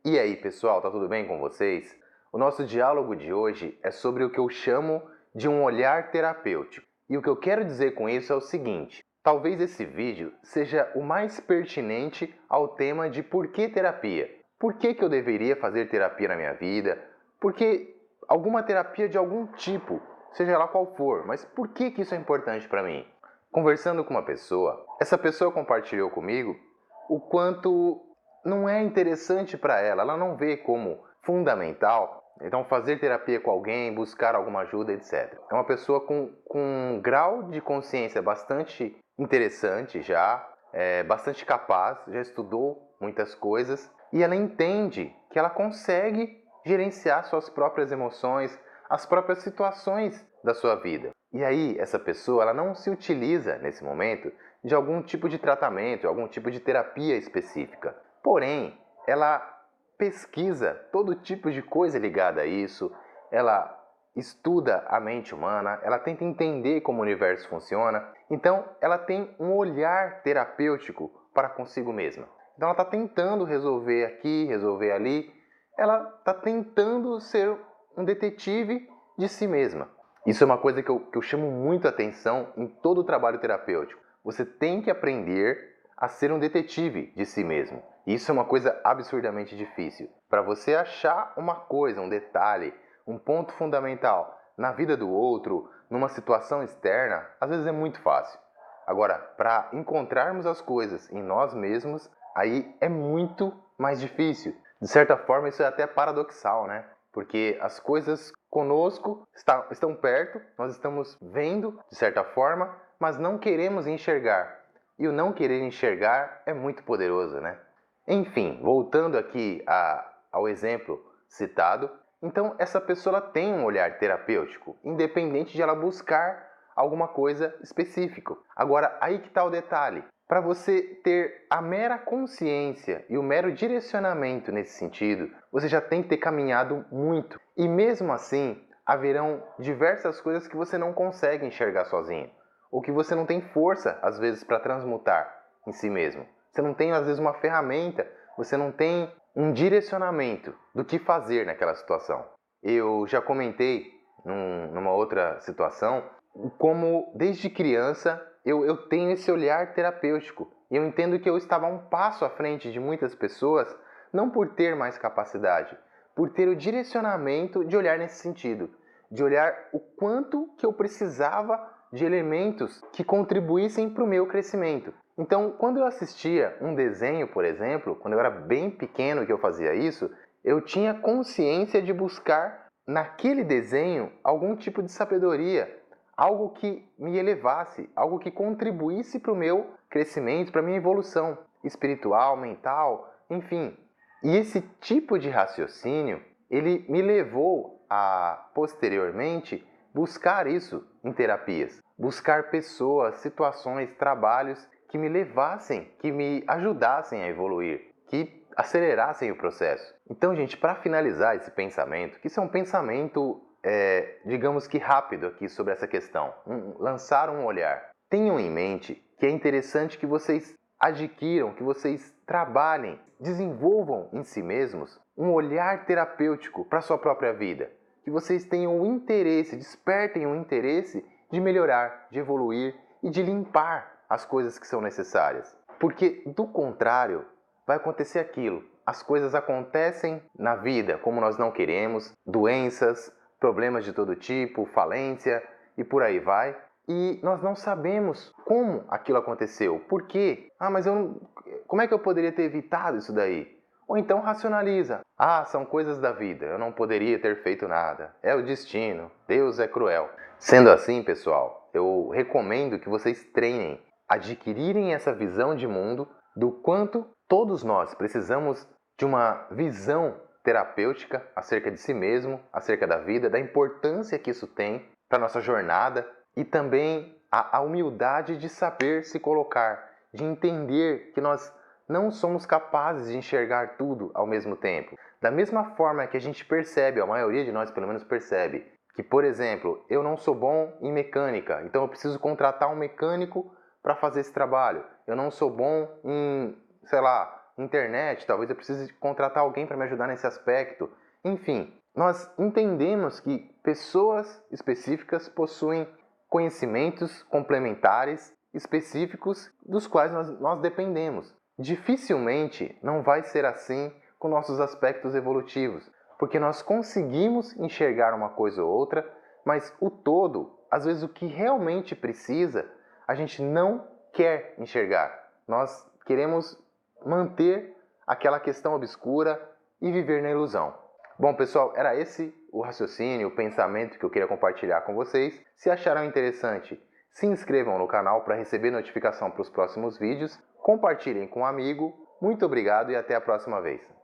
E aí, pessoal, tá tudo bem com vocês? O nosso diálogo de hoje é sobre o que eu chamo de um olhar terapêutico. E o que eu quero dizer com isso é o seguinte: talvez esse vídeo seja o mais pertinente ao tema de por que terapia. Por que eu deveria fazer terapia na minha vida? Porque alguma terapia de algum tipo, seja lá qual for, mas por que isso é importante para mim? Conversando com uma pessoa, essa pessoa compartilhou comigo o quanto não é interessante para ela não vê como fundamental, então fazer terapia com alguém, buscar alguma ajuda, etc. É uma pessoa com um grau de consciência bastante interessante já, bastante capaz, já estudou muitas coisas e ela entende que ela consegue gerenciar suas próprias emoções, as próprias situações da sua vida. E aí, essa pessoa ela não se utiliza, nesse momento, de algum tipo de tratamento, algum tipo de terapia específica. Porém, ela pesquisa todo tipo de coisa ligada a isso, ela estuda a mente humana, ela tenta entender como o universo funciona, então ela tem um olhar terapêutico para consigo mesma. Então ela está tentando resolver aqui, resolver ali, ela está tentando ser um detetive de si mesma. Isso é uma coisa que eu chamo muito a atenção em todo o trabalho terapêutico. Você tem que aprender a ser um detetive de si mesmo. Isso é uma coisa absurdamente difícil. Para você achar uma coisa, um detalhe, um ponto fundamental na vida do outro, numa situação externa, às vezes é muito fácil. Agora, para encontrarmos as coisas em nós mesmos, aí é muito mais difícil. De certa forma, isso é até paradoxal, né? Porque as coisas conosco estão perto, nós estamos vendo, de certa forma, mas não queremos enxergar. E o não querer enxergar é muito poderoso, né? Enfim, voltando aqui ao exemplo citado, então essa pessoa tem um olhar terapêutico, independente de ela buscar alguma coisa específica. Agora, aí que está o detalhe. Para você ter a mera consciência e o mero direcionamento nesse sentido, você já tem que ter caminhado muito. E mesmo assim, haverão diversas coisas que você não consegue enxergar sozinho, ou que você não tem força, às vezes, para transmutar em si mesmo. Você não tem, às vezes, uma ferramenta, você não tem um direcionamento do que fazer naquela situação. Eu já comentei numa outra situação como, desde criança, eu tenho esse olhar terapêutico. E eu entendo que eu estava um passo à frente de muitas pessoas, não por ter mais capacidade, por ter o direcionamento de olhar nesse sentido, de olhar o quanto que eu precisava de elementos que contribuíssem para o meu crescimento. Então, quando eu assistia um desenho, por exemplo, quando eu era bem pequeno que eu fazia isso, eu tinha consciência de buscar naquele desenho algum tipo de sabedoria, algo que me elevasse, algo que contribuísse para o meu crescimento, para a minha evolução espiritual, mental, enfim. E esse tipo de raciocínio, ele me levou a, posteriormente, buscar isso em terapias. Buscar pessoas, situações, trabalhos que me levassem, que me ajudassem a evoluir, que acelerassem o processo. Então, gente, para finalizar esse pensamento, que isso é um pensamento digamos que rápido aqui sobre essa questão, lançar um olhar. Tenham em mente que é interessante que vocês adquiram, que vocês trabalhem, desenvolvam em si mesmos um olhar terapêutico para a sua própria vida. Que vocês tenham o interesse, despertem o interesse de melhorar, de evoluir e de limpar as coisas que são necessárias. Porque, do contrário, vai acontecer aquilo. As coisas acontecem na vida como nós não queremos, doenças, problemas de todo tipo, falência e por aí vai. E nós não sabemos como aquilo aconteceu. Por quê? Mas como é que eu poderia ter evitado isso daí? Ou então racionaliza. São coisas da vida, eu não poderia ter feito nada. É o destino, Deus é cruel. Sendo assim, pessoal, eu recomendo que vocês treinem, adquirirem essa visão de mundo do quanto todos nós precisamos de uma visão terapêutica acerca de si mesmo, acerca da vida, da importância que isso tem para a nossa jornada e também a humildade de saber se colocar, de entender que nós não somos capazes de enxergar tudo ao mesmo tempo. Da mesma forma que a gente percebe, a maioria de nós pelo menos percebe, que, por exemplo, eu não sou bom em mecânica, então eu preciso contratar um mecânico para fazer esse trabalho. Eu não sou bom em, sei lá, internet, talvez eu precise contratar alguém para me ajudar nesse aspecto. Enfim, nós entendemos que pessoas específicas possuem conhecimentos complementares específicos dos quais nós dependemos. Dificilmente não vai ser assim com nossos aspectos evolutivos, porque nós conseguimos enxergar uma coisa ou outra, mas o todo, às vezes o que realmente precisa, a gente não quer enxergar. Nós queremos manter aquela questão obscura e viver na ilusão. Bom, pessoal, era esse o raciocínio, o pensamento que eu queria compartilhar com vocês. Se acharam interessante, se inscrevam no canal para receber notificação para os próximos vídeos. Compartilhem com um amigo. Muito obrigado e até a próxima vez.